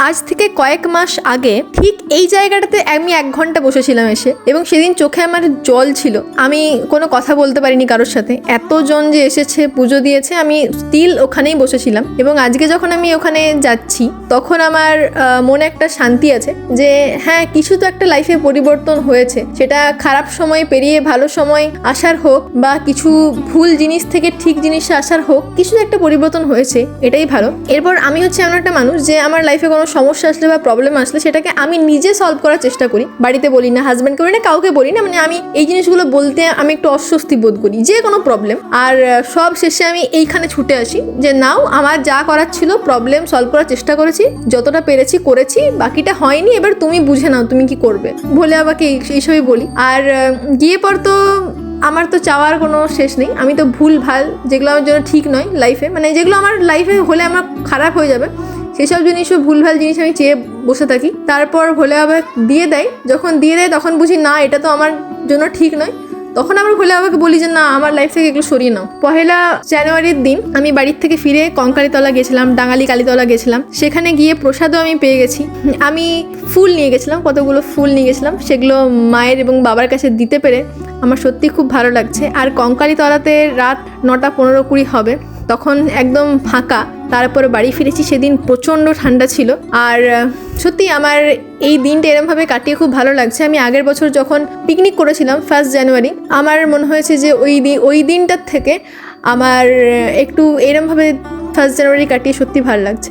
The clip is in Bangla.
আজ থেকে কয়েক মাস আগে ঠিক এই জায়গাটাতে আমি 1 ঘন্টা বসেছিলাম এসে, এবং সেদিন চোখে আমার জল ছিল। আমি কোনো কথা বলতে পারিনি কারোর সাথে। এতজন যে এসেছে, পুজো দিয়েছে, আমি স্টিল ওখানেই বসেছিলাম। এবং আজকে যখন আমি ওখানে যাচ্ছি তখন আমার মনে একটা শান্তি আছে যে হ্যাঁ, কিছু তো একটা লাইফে পরিবর্তন হয়েছে। সেটা খারাপ সময় পেরিয়ে ভালো সময় আসার হোক, বা কিছু ভুল জিনিস থেকে ঠিক জিনিসে আসার হোক, কিছু একটা পরিবর্তন হয়েছে, এটাই ভালো। এরপর আমি হচ্ছে এমন একটা মানুষ যে আমার লাইফে কোনো সমস্যা আসলে বা প্রবলেম আসলে সেটাকে আমি নিজে সলভ করার চেষ্টা করি। বাড়িতে বলি না, হাজব্যান্ডকে বলি না, কাউকে বলি না। মানে আমি এই জিনিসগুলো বলতে আমি একটু অস্বস্তি বোধ করি, যে কোনো প্রবলেম। আর সব শেষে আমি এইখানে ছুটে আসি যে নাও, আমার যা করার ছিল প্রবলেম সলভ করার চেষ্টা করেছি, যতটা পেরেছি করেছি, বাকিটা হয়নি, এবার তুমি বুঝে নাও তুমি কি করবে, বলে আমাকে এইসবই বলি। আর গিয়ে পর তো আমার তো চাওয়ার কোনো শেষ নেই। আমি তো ভুল ভাল যেগুলো আমার জন্য ঠিক নয় লাইফে, মানে যেগুলো আমার লাইফে হলে আমার খারাপ হয়ে যাবে, সেসব জিনিসও ভুলভাল জিনিস আমি চেয়ে বসে থাকি। তারপর ভোলে বাবা দিয়ে দেয়, যখন দিয়ে দেয় তখন বুঝি না, এটা তো আমার জন্য ঠিক নয়। তখন আবার ভোলে বাবাকে বলি যে না, আমার লাইফ থেকে এগুলো সরিয়ে নাও। 1 জানুয়ারির দিন আমি বাড়ির থেকে ফিরে কঙ্কালীতলা গেছিলাম, ডাঙালি কালীতলা গেছিলাম। সেখানে গিয়ে প্রসাদও আমি পেয়ে গেছি। আমি ফুল নিয়ে গেছিলাম, কতগুলো ফুল নিয়ে গেছিলাম, সেগুলো মায়ের এবং বাবার কাছে দিতে পেরে আমার সত্যি খুব ভালো লাগছে। আর কঙ্কালীতলাতে রাত 9টা 15-20 হবে, তখন একদম ফাঁকা। তারপরে বাড়ি ফিরেছি, সেদিন প্রচণ্ড ঠান্ডা ছিল। আর সত্যি আমার এই দিনটা এরমভাবে কাটিয়ে খুব ভালো লাগছে। আমি আগের বছর যখন পিকনিক করেছিলাম 1 জানুয়ারি, আমার মনে হয়েছে যে ওই দিনটার থেকে আমার একটু এরমভাবে 1 জানুয়ারি কাটিয়ে সত্যি ভালো লাগছে।